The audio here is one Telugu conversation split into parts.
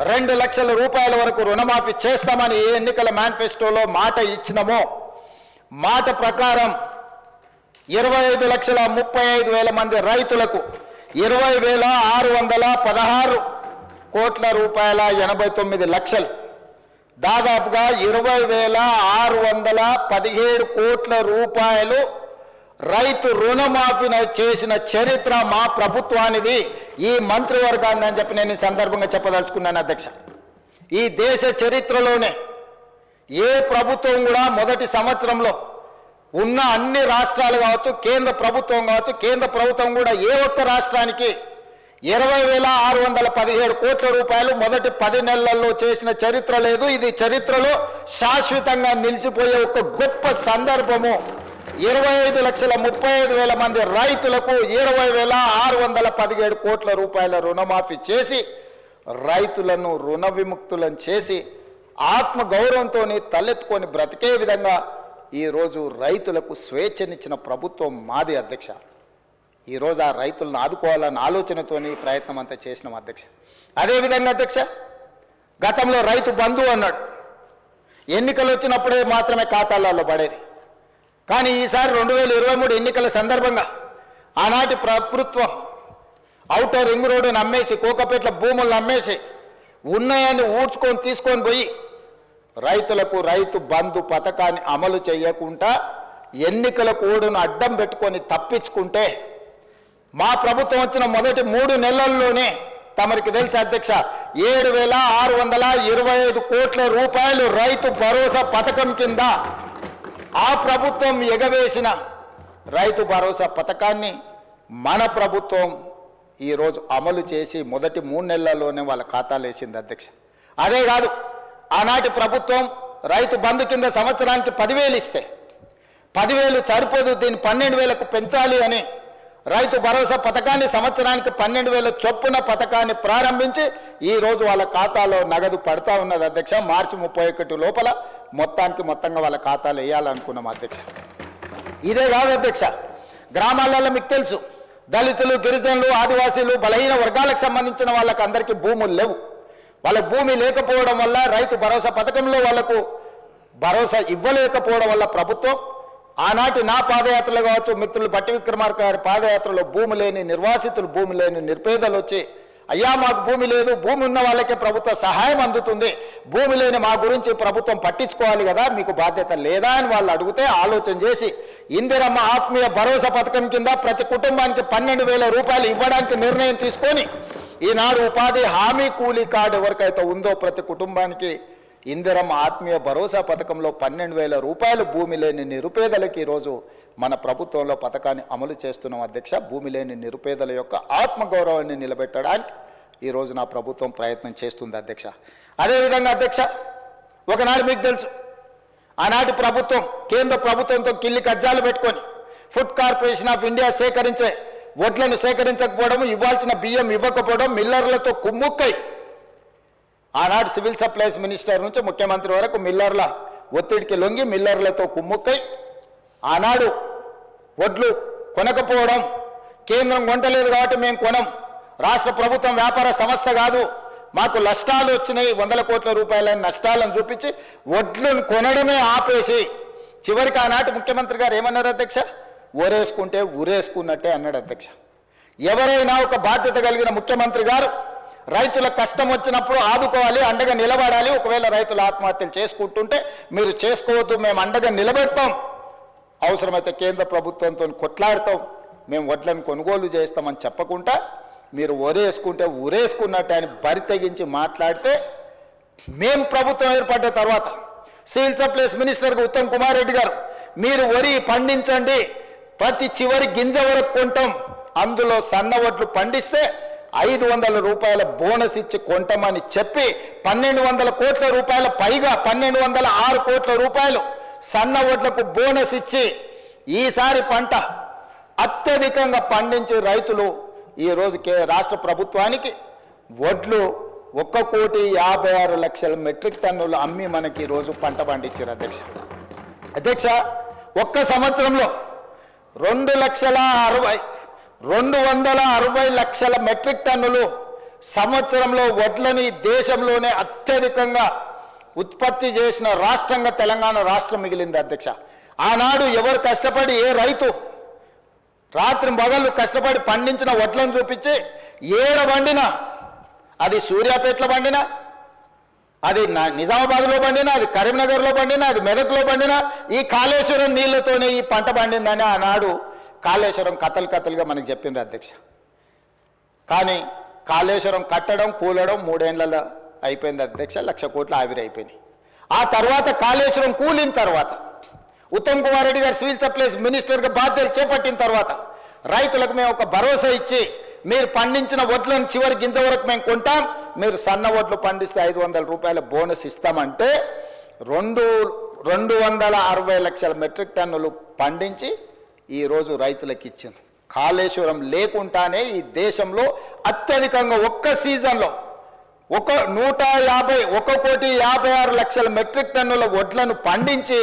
2 లక్షల రూపాయల వరకు రుణమాఫీ చేస్తామని ఏ ఎన్నికల మేనిఫెస్టోలో మాట ఇచ్చినామో మాట ప్రకారం 25,35,000 మంది రైతులకు 20,616 కోట్ల రూపాయల 89 లక్షలు, దాదాపుగా 20,617 కోట్ల రూపాయలు రైతు రుణమాఫీ చేసిన చరిత్ర మా ప్రభుత్వానిది, ఈ మంత్రివర్గాన్ని అని చెప్పి నేను ఈ సందర్భంగా చెప్పదలుచుకున్నాను అధ్యక్ష. ఈ దేశ చరిత్రలోనే ఏ ప్రభుత్వం కూడా మొదటి సంవత్సరంలో ఉన్న అన్ని రాష్ట్రాలు కావచ్చు, కేంద్ర ప్రభుత్వం కావచ్చు, కేంద్ర ప్రభుత్వం కూడా ఏ ఒక్క రాష్ట్రానికి 20,617 కోట్ల రూపాయలు మొదటి 10 నెలల్లో చేసిన చరిత్ర లేదు. ఇది చరిత్రలో శాశ్వతంగా నిలిచిపోయే ఒక గొప్ప సందర్భము. 25,35,000 మంది రైతులకు 20,617 కోట్ల రూపాయల రుణమాఫీ చేసి రైతులను రుణ విముక్తులను చేసి ఆత్మ గౌరవంతో తలెత్తుకొని బ్రతికే విధంగా ఈరోజు రైతులకు స్వేచ్ఛనిచ్చిన ప్రభుత్వం మాది అధ్యక్ష. ఈరోజు ఆ రైతులను ఆదుకోవాలన్న ఆలోచనతోని ప్రయత్నం అంతా చేసినాం అధ్యక్ష. అదేవిధంగా అధ్యక్ష, గతంలో రైతు బంధు అన్నాడు, ఎన్నికలు వచ్చినప్పుడే మాత్రమే ఖాతాలలో పడేది. కానీ ఈసారి 2023 ఎన్నికల సందర్భంగా ఆనాటి ప్రభుత్వం ఔటర్ రింగ్ రోడ్డును అమ్మేసి, కోకపేట్ల భూములను అమ్మేసి ఉన్నాయని ఊడ్చుకొని తీసుకొని పోయి రైతులకు రైతు బంధు పథకాన్ని అమలు చేయకుండా ఎన్నికల కోడ్ను అడ్డం పెట్టుకొని తప్పించుకుంటే మా ప్రభుత్వం వచ్చిన మొదటి 3 నెలల్లోనే తమరికి తెలుసు అధ్యక్ష, 7,625 కోట్ల రూపాయలు రైతు భరోసా పథకం కింద ఆ ప్రభుత్వం ఎగవేసిన రైతు భరోసా పథకాన్ని మన ప్రభుత్వం ఈరోజు అమలు చేసి మొదటి 3 నెలల్లోనే వాళ్ళ ఖాతాలు వేసింది అధ్యక్ష. అదే కాదు, ఆనాటి ప్రభుత్వం రైతు బంధు కింద సంవత్సరానికి 10,000 ఇస్తే 10,000 సరిపోదు, దీన్ని 12,000కు పెంచాలి అని రైతు భరోసా పథకాన్ని సంవత్సరానికి 12,000 చొప్పున పథకాన్ని ప్రారంభించి ఈరోజు వాళ్ళ ఖాతాలో నగదు పడతా ఉన్నది అధ్యక్ష. మార్చి 31 లోపల మొత్తంగా వాళ్ళ ఖాతాలు వేయాలనుకున్నాం అధ్యక్ష. ఇదే కాదు అధ్యక్ష, గ్రామాలలో మీకు తెలుసు, దళితులు, గిరిజనులు, ఆదివాసీలు, బలహీన వర్గాలకు సంబంధించిన వాళ్ళకి అందరికీ భూములు లేవు. వాళ్ళకు భూమి లేకపోవడం వల్ల రైతు భరోసా పథకంలో వాళ్లకు భరోసా ఇవ్వలేకపోవడం వల్ల ప్రభుత్వం ఆనాటి నా పాదయాత్రలు కావచ్చు, మిత్రులు బట్టి విక్రమార్క గారి పాదయాత్రలో భూమి లేని నిర్వాసితులు, భూమి లేని నిరుపేదలు వచ్చి, అయ్యా మాకు భూమి లేదు, భూమి ఉన్న వాళ్ళకే ప్రభుత్వ సహాయం అందుతుంది, భూమి లేని మా గురించి ప్రభుత్వం పట్టించుకోవాలి కదా, మీకు బాధ్యత లేదా అని వాళ్ళు అడిగితే ఆలోచన చేసి ఇందిరమ్మ ఆత్మీయ భరోసా పథకం కింద ప్రతి కుటుంబానికి 12,000 రూపాయలు ఇవ్వడానికి నిర్ణయం తీసుకొని ఈనాడు ఉపాధి హామీ కూలీ కార్డు ఎవరికైతే ఉందో ప్రతి కుటుంబానికి ఇందిరమ్మ ఆత్మీయ భరోసా పథకంలో 12,000 రూపాయలు భూమి లేని నిరుపేదలకి ఈరోజు మన ప్రభుత్వంలో పథకాన్ని అమలు చేస్తున్నాం అధ్యక్ష. భూమి లేని నిరుపేదల యొక్క ఆత్మగౌరవాన్ని నిలబెట్టడానికి ఈరోజు నా ప్రభుత్వం ప్రయత్నం చేస్తుంది అధ్యక్ష. అదేవిధంగా అధ్యక్ష, ఒకనాడు మీకు తెలుసు, ఆనాటి ప్రభుత్వం కేంద్ర ప్రభుత్వంతో కిల్లి కజ్జాలు పెట్టుకొని ఫుడ్ కార్పొరేషన్ ఆఫ్ ఇండియా సేకరించే వడ్లను సేకరించకపోవడం, ఇవ్వాల్సిన బియ్యం ఇవ్వకపోవడం, మిల్లర్లతో కుమ్ముక్కై ఆనాడు సివిల్ సప్లైస్ మినిస్టర్ నుంచి ముఖ్యమంత్రి వరకు మిల్లర్ల ఒత్తిడికి లొంగి మిల్లర్లతో కుమ్ముక్కై ఆనాడు వడ్లు కొనకపోవడం, కేంద్రం కొంటలేదు కాబట్టి మేము కొనం, రాష్ట్ర ప్రభుత్వం వ్యాపార సంస్థ కాదు, మాకు నష్టాలు వచ్చినాయి, 100 కోట్ల రూపాయల నష్టాలను చూపించి వడ్లను కొనడమే ఆపేసి చివరికి ఆనాటి ముఖ్యమంత్రి గారు ఏమన్నారు అధ్యక్ష, ఊరేసుకుంటే ఊరేసుకున్నట్టే అన్నాడు అధ్యక్ష. ఎవరైనా ఒక బాధ్యత కలిగిన ముఖ్యమంత్రి గారు రైతుల కష్టం వచ్చినప్పుడు ఆదుకోవాలి, అండగా నిలబడాలి. ఒకవేళ రైతులు ఆత్మహత్యలు చేసుకుంటుంటే మీరు చేసుకోవద్దు, మేము అండగా నిలబెడతాం, అవసరమైతే కేంద్ర ప్రభుత్వంతో కొట్లాడతాం, మేము వడ్లను కొనుగోలు చేస్తామని చెప్పకుండా మీరు ఊరేసుకుంటే ఊరేసుకున్నట్టు అని బరి తెగించి మాట్లాడితే మేము ప్రభుత్వం ఏర్పడ్డ తర్వాత సివిల్ సప్లైస్ మినిస్టర్గా ఉత్తమ్ కుమార్ రెడ్డి గారు, మీరు వరి పండించండి, ప్రతి చివరి గింజ వరకు కొంటాం, అందులో సన్న వడ్లు పండిస్తే 500 రూపాయల బోనస్ ఇచ్చి కొంటామని చెప్పి 1,200 కోట్ల రూపాయల పైగా 1,206 కోట్ల రూపాయలు సన్న వడ్లకు బోనస్ ఇచ్చి ఈసారి పంట అత్యధికంగా పండించే రైతులు ఈరోజు రాష్ట్ర ప్రభుత్వానికి వడ్లు 1,56,00,000 మెట్రిక్ టన్నులు అమ్మి మనకి ఈరోజు పంట పండించారు అధ్యక్ష. ఒక్క సంవత్సరంలో 260 లక్షల మెట్రిక్ టన్నులు సంవత్సరంలో వడ్లని దేశంలోనే అత్యధికంగా ఉత్పత్తి చేసిన రాష్ట్రంగా తెలంగాణ రాష్ట్రం మిగిలింది అధ్యక్ష. ఆనాడు ఎవరు కష్టపడి ఏ రైతు రాత్రి పగళ్ళు కష్టపడి పండించిన వడ్లను చూపించి ఏడ పండినా, అది సూర్యాపేటలో పండినా, అది నిజామాబాద్లో పండినా, అది కరీంనగర్లో పండినా, అది మెదక్లో పండినా, ఈ కాళేశ్వరం నీళ్లతోనే ఈ పంట పండిందని ఆనాడు కాళేశ్వరం కథలుగా మనకు చెప్పిండ్రు అధ్యక్ష. కానీ కాళేశ్వరం కట్టడం కూలడం 3 ఏళ్లలో అయిపోయింది అధ్యక్ష. 1,00,000 కోట్లు ఆవిరి అయిపోయినాయి. ఆ తర్వాత కాళేశ్వరం కూలిన తర్వాత ఉత్తమ్ కుమార్ రెడ్డి గారు సివిల్ సప్లైస్ మినిస్టర్గా బాధ్యతలు చేపట్టిన తర్వాత రైతులకు మేము ఒక భరోసా ఇచ్చి, మీరు పండించిన వడ్లను చివరి గింజ వరకు మేము కొంటాం, మీరు సన్న వడ్లు పండిస్తే 500 రూపాయల బోనస్ ఇస్తామంటే 260 లక్షల మెట్రిక్ టన్నులు పండించి ఈరోజు రైతులకు ఇచ్చింది. కాళేశ్వరం లేకుండానే ఈ దేశంలో అత్యధికంగా ఒక్క సీజన్లో 1,50,00,56 మెట్రిక్ టన్నుల వడ్లను పండించి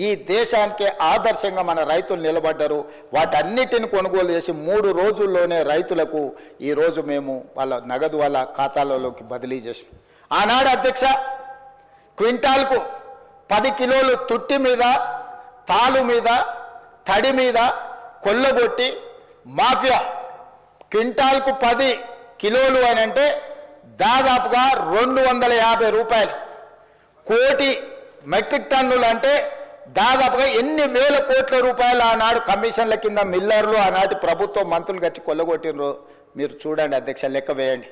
ఈ దేశానికి ఆదర్శంగా మన రైతులు నిలబడ్డారు. వాటన్నిటిని కొనుగోలు చేసి 3 రోజుల్లోనే రైతులకు ఈరోజు మేము వాళ్ళ నగదు వాళ్ళ ఖాతాలలోకి బదిలీ చేసాం. ఆనాడు అధ్యక్ష క్వింటాల్కు 10 కిలోలు తుట్టి మీద, తాలు మీద, తడి మీద కొల్లగొట్టి మాఫియా క్వింటాల్కు 10 కిలోలు అని అంటే దాదాపుగా 250 రూపాయలు, కోటి మెట్రిక్ టన్నులు అంటే దాదాపుగా ఎన్ని వేల కోట్ల రూపాయలు ఆనాడు కమిషన్ల కింద మిల్లర్లు ఆనాటి ప్రభుత్వం మంత్రులు గచ్చి కొల్లగొట్టినరు. మీరు చూడండి అధ్యక్ష, లెక్క వేయండి.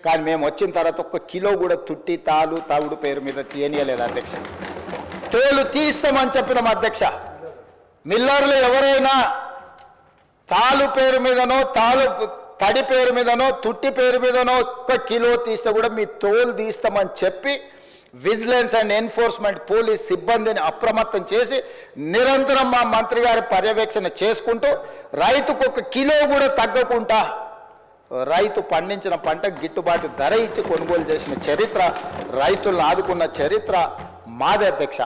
కానీ మేము వచ్చిన తర్వాత 1 కిలో కూడా తుట్టి తాలు తవుడు పేరు మీద తీయనీయలేదు అధ్యక్ష. తోలు తీస్తామని చెప్పినాం అధ్యక్ష. మిల్లర్లు ఎవరైనా తాలు పేరు మీదనో, తడి పేరు మీదనో, తుట్టి పేరు మీదనో 1 కిలో తీస్తే కూడా మీ తోలు తీస్తామని చెప్పి విజిలెన్స్ అండ్ ఎన్ఫోర్స్మెంట్ పోలీస్ సిబ్బందిని అప్రమత్తం చేసి నిరంతరం మా మంత్రి గారి పర్యవేక్షణ చేసుకుంటూ రైతుకు 1 కిలో కూడా తగ్గకుండా రైతు పండించిన పంట గిట్టుబాటు ధర ఇచ్చి కొనుగోలు చేసిన చరిత్ర, రైతులను ఆదుకున్న చరిత్ర మాదే అధ్యక్ష.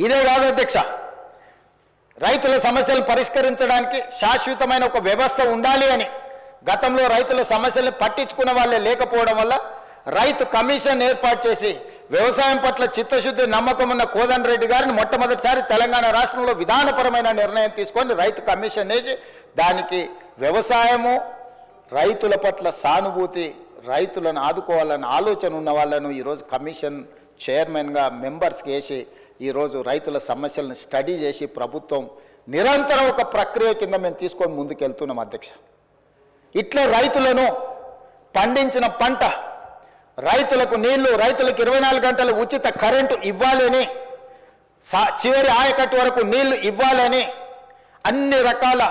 ఇదే కాదు అధ్యక్ష, రైతుల సమస్యలు పరిష్కరించడానికి శాశ్వతమైన ఒక వ్యవస్థ ఉండాలి అని గతంలో రైతుల సమస్యలను పట్టించుకున్న వాళ్ళే లేకపోవడం వల్ల రైతు కమిషన్ ఏర్పాటు చేసి వ్యవసాయం పట్ల చిత్తశుద్ధి నమ్మకం ఉన్న కోదండ రెడ్డి గారిని మొట్టమొదటిసారి తెలంగాణ రాష్ట్రంలో విధానపరమైన నిర్ణయం తీసుకొని రైతు కమిషన్ వేసి దానికి వ్యవసాయము, రైతుల పట్ల సానుభూతి, రైతులను ఆదుకోవాలన్న ఆలోచన ఉన్న వాళ్ళను ఈరోజు కమిషన్ చైర్మన్గా మెంబర్స్కి వేసి ఈరోజు రైతుల సమస్యలను స్టడీ చేసి ప్రభుత్వం నిరంతరం ఒక ప్రక్రియ కింద మేము తీసుకొని ముందుకెళ్తున్నాం అధ్యక్ష. ఇట్లా రైతులను పండించిన పంట, రైతులకు నీళ్లు, రైతులకు 24 గంటలు ఉచిత కరెంటు ఇవ్వాలని, చివరి ఆయకట్టు వరకు నీళ్లు ఇవ్వాలని అన్ని రకాల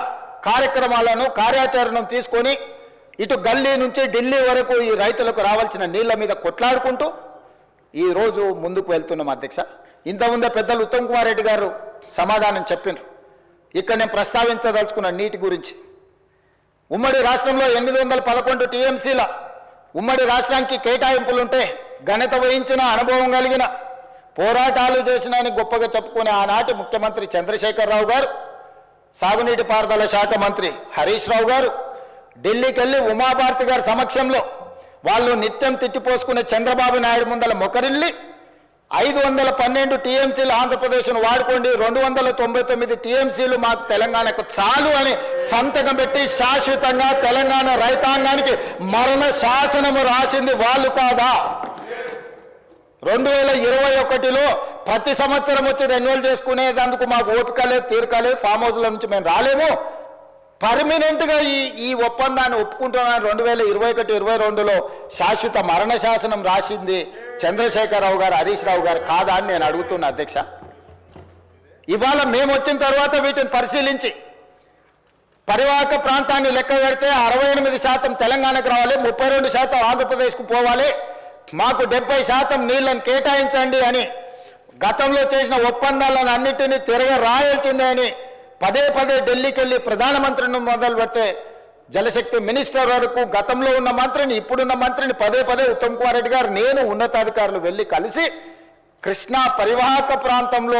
కార్యక్రమాలను కార్యాచరణను తీసుకొని ఇటు గల్లీ నుంచి ఢిల్లీ వరకు ఈ రైతులకు రావాల్సిన నీళ్ల మీద కొట్లాడుకుంటూ ఈరోజు ముందుకు వెళ్తున్నాం అధ్యక్ష. ఇంతకుముందే పెద్దలు ఉత్తమ్ కుమార్ రెడ్డి గారు సమాధానం చెప్పినారు. ఇక్కడ నేను ప్రస్తావించదలుచుకున్న నీటి గురించి. ఉమ్మడి రాష్ట్రంలో 811 టీఎంసీల ఉమ్మడి రాష్ట్రానికి కేటాయింపులుంటే ఘనత వహించిన, అనుభవం కలిగిన, పోరాటాలు చేసిన అని గొప్పగా చెప్పుకునే ఆనాటి ముఖ్యమంత్రి చంద్రశేఖరరావు గారు, సాగునీటి పారుదల శాఖ మంత్రి హరీష్ రావు గారు ఢిల్లీకి వెళ్ళి ఉమాభారతి గారి సమక్షంలో వాళ్ళు నిత్యం తిట్టిపోసుకునే చంద్రబాబు నాయుడు ముందల మొకరిల్లి 512 టీఎంసీలు ఆంధ్రప్రదేశ్ను వాడుకోండి, 299 టీఎంసీలు మాకు తెలంగాణకు చాలు అని సంతకం పెట్టి శాశ్వతంగా తెలంగాణ రైతాంగానికి మరణ శాసనము రాసింది వాళ్ళు కాదా? 2021లో ప్రతి సంవత్సరం వచ్చి రెన్యువల్ చేసుకునేందుకు మాకు ఓపిక లేదు, తీరిక లేదు, ఫామ్ హౌస్ల నుంచి మేము రాలేము. పర్మనెంట్గా ఈ ఒప్పందాన్ని ఒప్పుకుంటున్నాను 2021-22లో శాశ్వత మరణ శాసనం రాసింది చంద్రశేఖరరావు గారు, హరీష్ రావు గారు కాదా అని నేను అడుగుతున్నా అధ్యక్ష. ఇవాళ మేము వచ్చిన తర్వాత వీటిని పరిశీలించి పరివాహక ప్రాంతాన్ని లెక్క పెడితే 68% తెలంగాణకు రావాలి, 32% ఆంధ్రప్రదేశ్కు పోవాలి, మాకు 70% నీళ్లను కేటాయించండి అని గతంలో చేసిన ఒప్పందాలను అన్నిటినీ తిరగ రాయాల్సిందే అని పదే ఢిల్లీకి వెళ్ళి ప్రధానమంత్రిని మొదలు పెడితే జలశక్తి మినిస్టర్ వరకు గతంలో ఉన్న మంత్రిని, ఇప్పుడున్న మంత్రిని పదే ఉత్తమ్ కుమార్ రెడ్డి గారు, నేను ఉన్నతాధికారులు వెళ్ళి కలిసి కృష్ణా పరివాహక ప్రాంతంలో